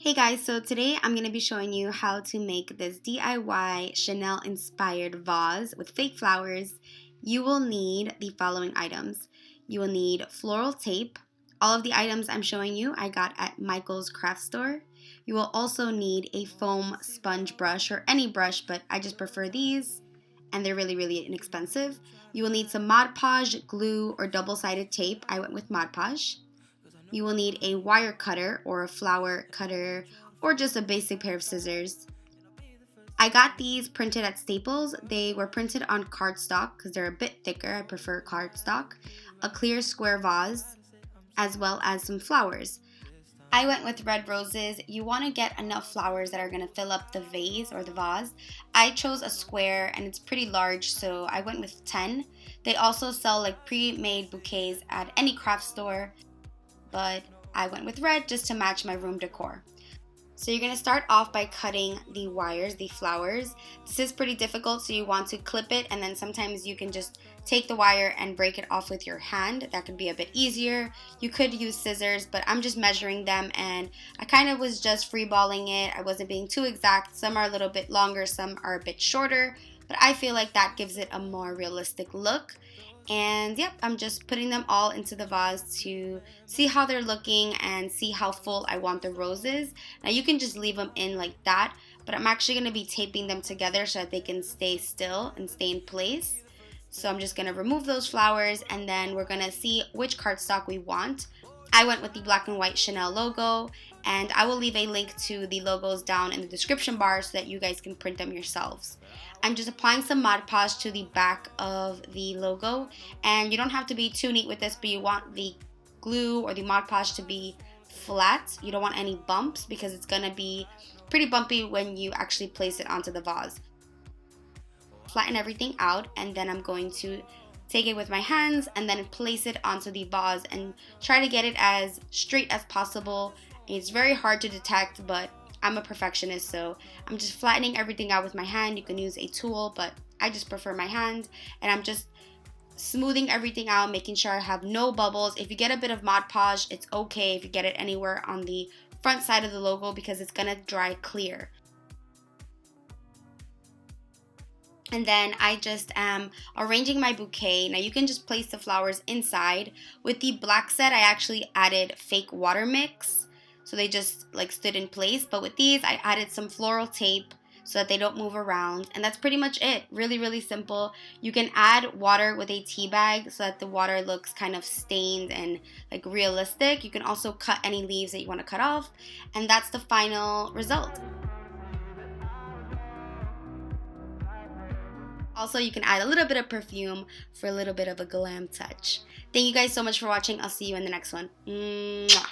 Hey guys, so today I'm going to be showing you how to make this DIY Chanel inspired vase with fake flowers. You will need the following items. You will need floral tape. All of the items I'm showing you I got at Michael's craft store. You will also need a foam sponge brush or any brush, but I just prefer these and they're really inexpensive. You will need some Mod-Podge, glue, or double-sided tape. I went with Mod-Podge. You will need a wire cutter or a flower cutter or just a basic pair of scissors. I got these printed at Staples. They were printed on cardstock because they're a bit thicker. I prefer cardstock. A clear square vase, as well as some flowers. I went with red roses. You want to get enough flowers that are going to fill up the vase or the vase. I chose a square and it's pretty large, so I went with 10. They also sell like pre-made bouquets at any craft store, but I went with red just to match my room decor. So you're going to start off by cutting the wires, the flowers. This is pretty difficult, so you want to clip it, and then sometimes you can just take the wire and break it off with your hand. That could be a bit easier. You could use scissors, but I'm just measuring them, and I kind of was just freeballing it. I wasn't being too exact. Some are a little bit longer, some are a bit shorter, but I feel like that gives it a more realistic look. And yep, I'm just putting them all into the vase to see how they're looking and see how full I want the roses. Now you can just leave them in like that, but I'm actually going to be taping them together so that they can stay still and stay in place. So I'm just going to remove those flowers, and then we're going to see which cardstock we want. I went with the black and white Chanel logo, and I will leave a link to the logos down in the description bar so that you guys can print them yourselves. I'm just applying some Mod-Podge to the back of the logo, and you don't have to be too neat with this, but you want the glue or the Mod-Podge to be flat. You don't want any bumps because it's going to be pretty bumpy when you actually place it onto the vase. Flatten everything out, and then I'm going to take it with my hands and then place it onto the vase and try to get it as straight as possible. It's very hard to detect, but I'm a perfectionist, so I'm just flattening everything out with my hand. You can use a tool, but I just prefer my hand, and I'm just smoothing everything out, making sure I have no bubbles. If you get a bit of Mod-Podge, it's okay if you get it anywhere on the front side of the logo because it's gonna dry clear. And then I just am arranging my bouquet. Now you can just place the flowers inside. With the black set, I actually added fake water mix, so they just like stood in place. But with these, I added some floral tape so that they don't move around. And that's pretty much it. Really simple. You can add water with a tea bag so that the water looks kind of stained and like realistic. You can also cut any leaves that you want to cut off. And that's the final result. Also, you can add a little bit of perfume for a little bit of a glam touch. Thank you guys so much for watching. I'll see you in the next one. Mwah.